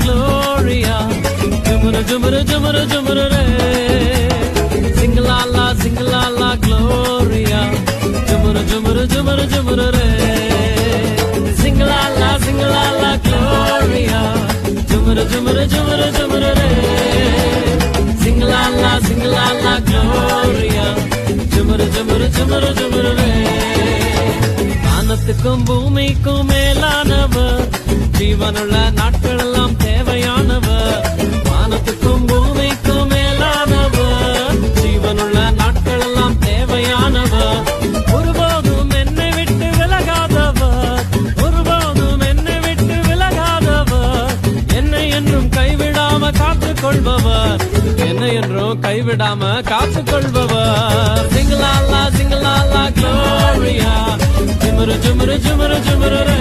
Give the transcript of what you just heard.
Gloria. Jumuru, jumuru, jumuru, jumuru, re. Sing la la, Gloria. Jumuru, jumuru, jumuru, jumuru, re. Sing la la, Gloria. Jumuru, jumuru, jumuru, jumuru, re. Sing la la, Gloria. Jumuru, jumuru, jumuru, jumuru, re. வானத்துக்கும் பூமிக்கும் மேலானவர், ஜீவனுள்ள நாட்கள் எல்லாம் தேவையானவர். வானத்துக்கும் பூமிக்கும் மேலானவர், ஜீவனுள்ள நாட்கள் எல்லாம் தேவையானவர். ஒருபோதும் என்னை விட்டு விலகாதவர், ஒருபோதும் என்னை விட்டு விலகாதவர். என்னை என்றும் கைவிடாம காத்துக் கொள்பவர், என்னை என்றும் கைவிடாம காத்துக் கொள்பவர். சிங்கலாலா சிங்கலாலா Gloria. Jumuru, jumuru, jumuru, jumuru, re.